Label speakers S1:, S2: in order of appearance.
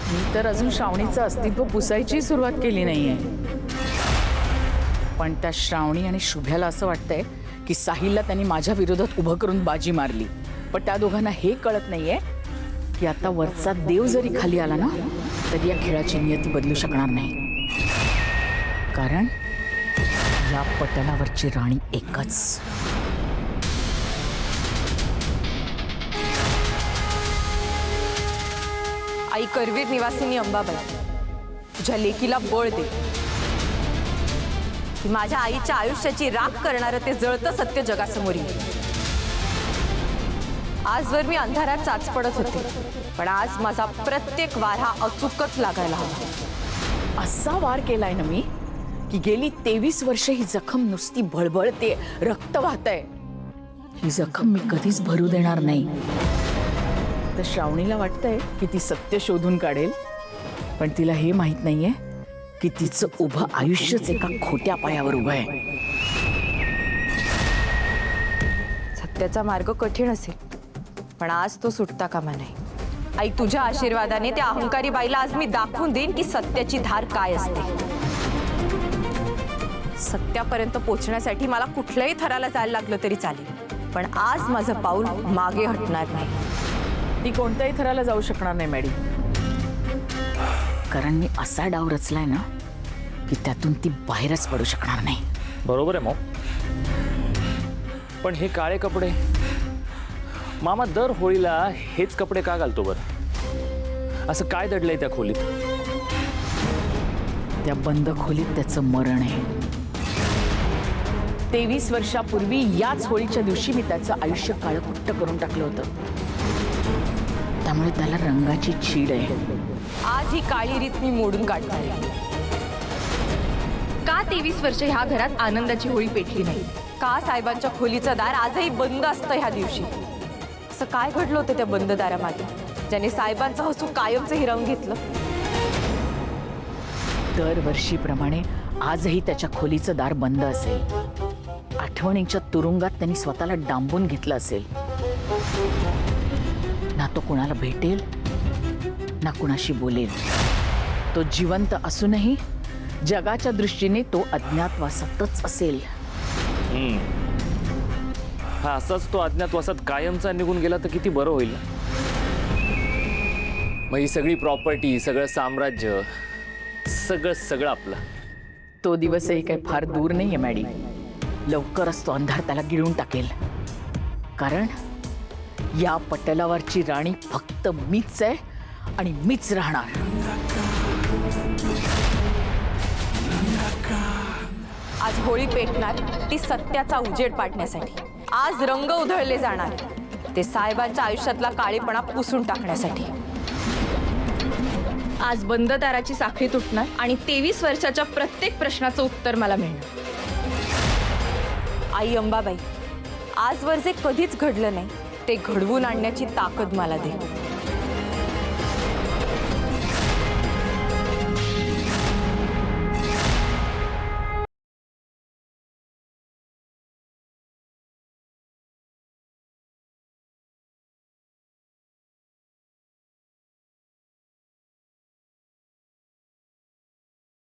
S1: मी तर अजून श्रावणीचं अस्तित्व पुसायची सुरुवात केली नाहीये, पण त्या श्रावणी आणि शुभ्याला असं वाटतंय की साहिलला त्यांनी माझ्या विरोधात उभं करून बाजी मारली. पण त्या दोघांना हे कळत नाहीये की आता वरचा देव जरी खाली आला ना तरी या खेळाची नियती बदलू शकणार नाही. कारण या पटलावरची राणी एकच.
S2: आई करवीर निवासिनी अंबाबाई, तुझ्या लेकीला बळ दे की माझ्या आईच्या आयुष्याची राख करणारं ते जळतं सत्य जगासमोर येईल. आजवर मी अंधारात चाच पडत होते, पण आज माझा प्रत्येक वार हा अचूकच लागायला हवा.
S1: असा वार केलाय ना मी की गेली 23 वर्ष ही जखम नुसती भळभळते, रक्त वाहतंय. ही जखम मी कधीच भरू देणार नाही. तर श्रावणीला वाटतंय की ती सत्य शोधून काढेल, पण तिला हे माहित नाहीये की तिचं उभं आयुष्यच एका खोट्या पायावर उभं आहे.
S2: सत्याचा मार्ग कठीण असेल, पण आज तो सुटता कामा नाही. आई तुझ्या आशीर्वादाने त्या अहंकारी बाईला आज मी दाखवून देईन की सत्याची धार काय असते. सत्यापर्यंत पोहोचण्यासाठी मला कुठल्याही थराला जायला लागलं तरी चालेल, पण आज माझं पाऊल मागे हटणार नाही.
S1: ती कोणत्याही थराला जाऊ शकणार नाही मॅडी, कारण मी असा डाव रचलाय ना की त्यातून ती बाहेरच पडू शकणार नाही.
S3: बरोबर आहे मॉम, पण हे काळे कपडे मामा दर होळीला हेच कपडे का घालतो बरं? असं काय दडलंय त्या खोलीत?
S1: त्या बंद खोलीत त्याचं मरण आहे. 23 वर्षापूर्वी याच होळीच्या दिवशी मी त्याचं आयुष्य काळकुट्ट करून टाकलं होतं. त्यामुळे त्याला रंगाची चीड आहे.
S2: आज ही काळी रीत मी मोडून काढणार आहे.
S4: का 23 वर्ष ह्या घरात आनंदाची होळी पेटली नाही?
S2: का साहेबांच्या खोलीचं दार आजही बंद असतं ह्या दिवशी? असं काय घडलं होतं त्या बंद दारामागे ज्याने साहेबांचं हसू कायमचं हिरावून घेतलं?
S1: दरवर्षीप्रमाणे आजही त्याच्या खोलीचं दार बंद असेल. आठवणींच्या तुरुंगात त्यांनी स्वतःला डांबून घेतलं असेल. ना तो कुणाला भेटेल ना कुणाशी बोलेल. तो जिवंत असूनही जगाच्या दृष्टीने तो अज्ञातवासातच असेल.
S3: हा असाच तो अज्ञातवासात कायमचा निघून गेला तर किती बरं होईल. मग ही सगळी प्रॉपर्टी, सगळं साम्राज्य, सगळं आपलं.
S1: तो दिवसही काही फार दूर नाहीये मॅडी. लवकरच तो अंधार त्याला गिळून टाकेल. कारण या पटलावरची राणी फक्त मीच आहे आणि मीच राहणार.
S2: आज होळी पेटणार ती सत्याचा उजेड पाडण्यासाठी. आज रंग उधळले जाणार ते साहेबांच्या आयुष्यातला काळेपणा पुसून टाकण्यासाठी.
S4: आज बंद दाराची साखळी तुटणार आणि 23 वर्षाच्या प्रत्येक प्रश्नाचं उत्तर मला मिळणार.
S2: आई अंबाबाई, आजवर जे कधीच घडलं नाही ते घडवून आणण्याची ताकद मला दे.